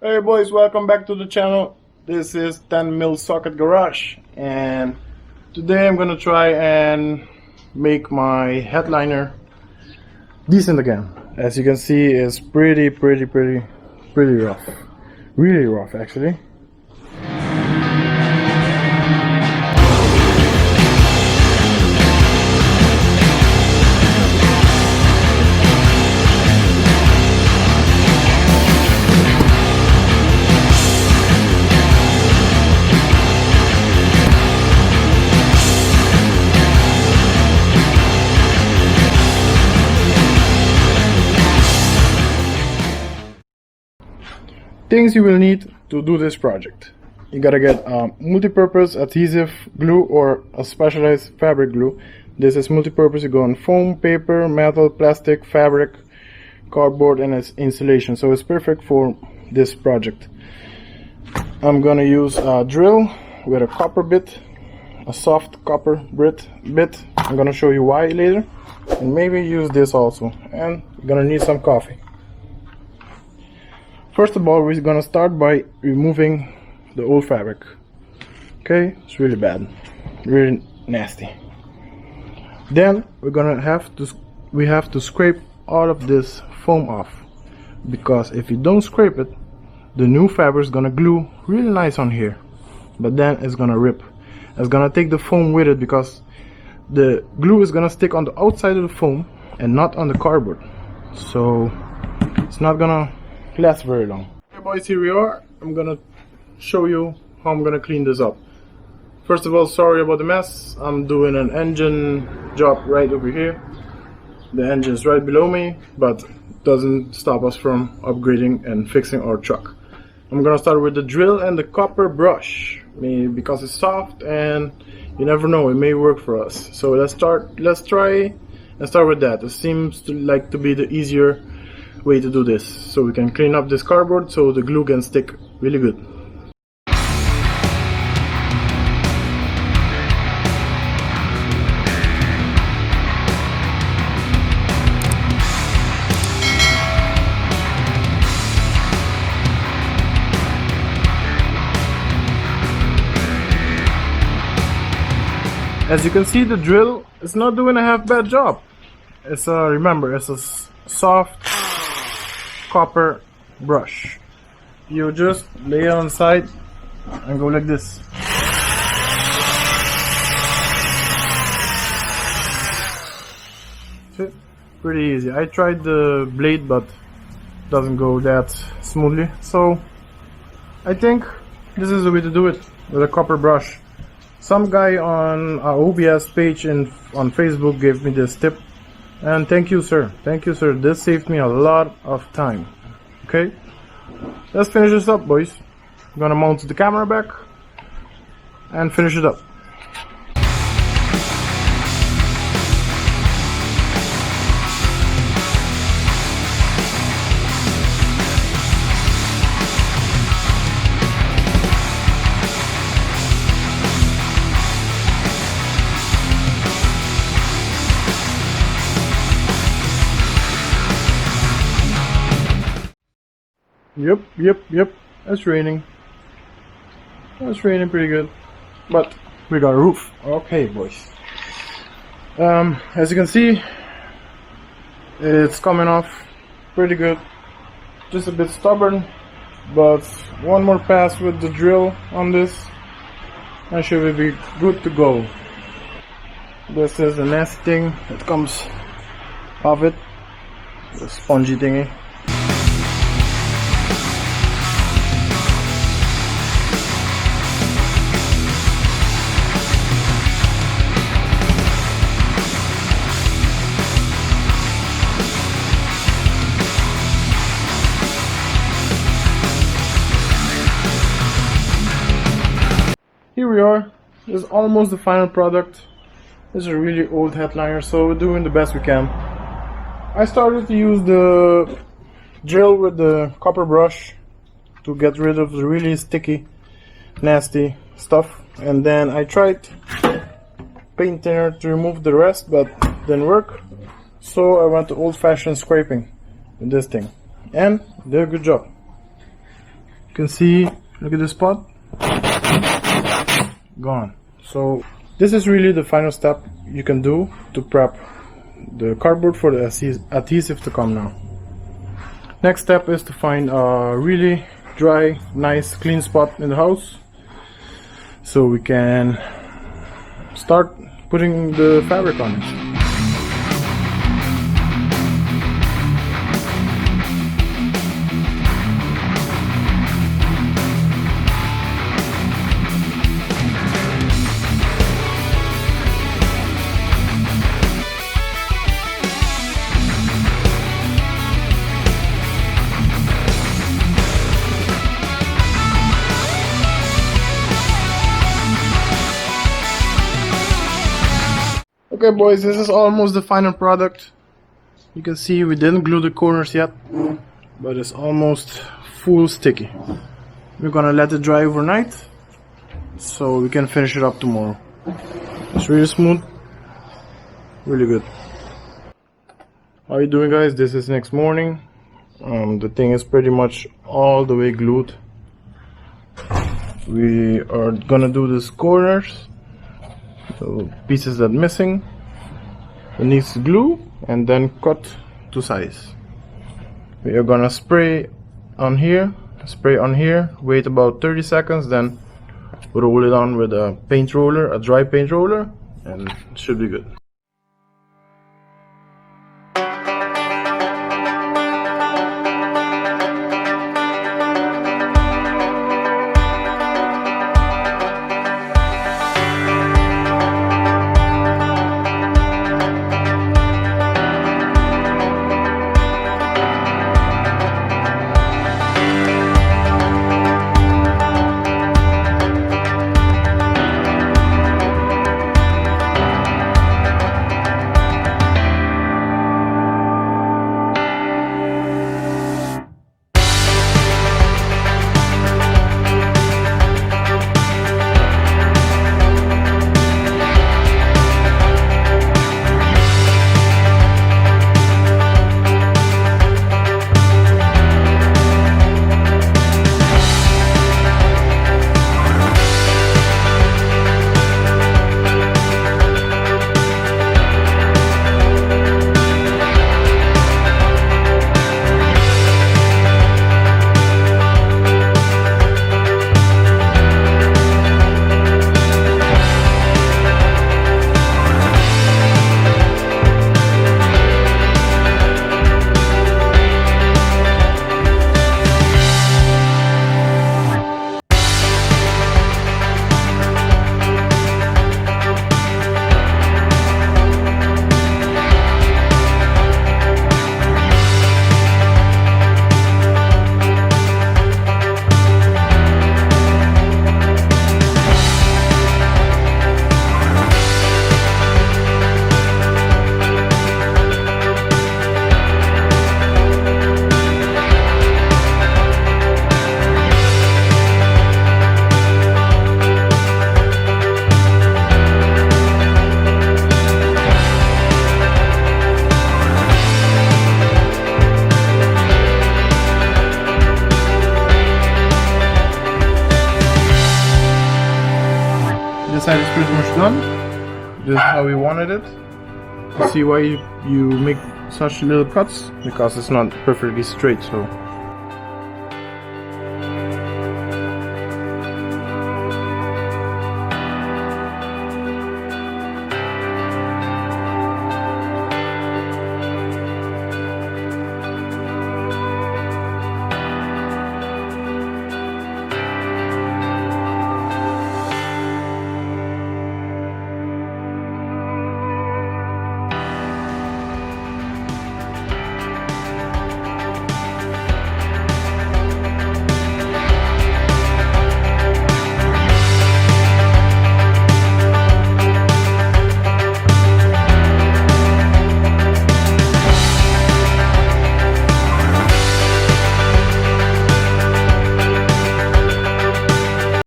Hey boys, welcome back to the channel. This is 10mm socket garage, and today I'm gonna try and make my headliner decent again. As you can see, it's pretty rough. Really rough actually. Things you will need to do this project. You gotta get multi-purpose adhesive glue or a specialized fabric glue. This is multi-purpose. You go on foam, paper, metal, plastic, fabric, cardboard, and it's insulation, so it's perfect for this project. I'm gonna use a drill with a copper bit, a soft copper bit. I'm gonna show you why later, and maybe use this also. And you're gonna need some coffee. First of all, we're gonna start by removing the old fabric. Okay, it's really bad, really nasty. Then we have to scrape all of this foam off, because if you don't scrape it, the new fabric is gonna glue really nice on here, but then it's gonna rip. It's gonna take the foam with it, because the glue is gonna stick on the outside of the foam and not on the cardboard, so it's not gonna last very long. Hey boys, here we are. I'm gonna show you how I'm gonna clean this up. First of all, sorry about the mess. I'm doing an engine job right over here. The engine is right below me, but doesn't stop us from upgrading and fixing our truck. I'm gonna start with the drill and the copper brush, maybe because it's soft and you never know, it may work for us. So let's try and start with that. It seems to be the easier way to do this, so we can clean up this cardboard so the glue can stick really good. As you can see, the drill is not doing a half bad job. It's remember, it's a soft copper brush. You just lay it on the side and go like this. Pretty easy. I tried the blade, but it doesn't go that smoothly, so I think this is the way to do it, with a copper brush. Some guy on our OBS page on Facebook gave me this tip, and thank you sir, this saved me a lot of time. Okay, let's finish this up, boys. I'm gonna mount the camera back and finish it up. Yep, it's raining. It's raining pretty good, but we got a roof. Okay, boys. As you can see, it's coming off pretty good. Just a bit stubborn, but one more pass with the drill on this and should be good to go. This is the nasty thing that comes off it, the spongy thingy. Here we are. This is almost the final product. This is a really old headliner, so we're doing the best we can. I started to use the drill with the copper brush to get rid of the really sticky, nasty stuff, and then I tried paint thinner to remove the rest, but didn't work. So I went to old-fashioned scraping with this thing, and did a good job. can see, look at the spot, gone. So this is really the final step you can do to prep the cardboard for the adhesive to come now. Next step is to find a really dry, nice, clean spot in the house so we can start putting the fabric on it. Okay boys, this is almost the final product. You can see we didn't glue the corners yet, but it's almost full sticky. We're gonna let it dry overnight so we can finish it up tomorrow. It's really smooth, really good. How are you doing guys? This is next morning. The thing is pretty much all the way glued. We are gonna do these corners, the pieces that missing, it needs glue, and then cut to size. We are gonna spray on here, wait about 30 seconds, then roll it on with a paint roller, a dry paint roller, and it should be good. This side is pretty much done. This is how we wanted it. You see why you make such little cuts? Because it's not perfectly straight, so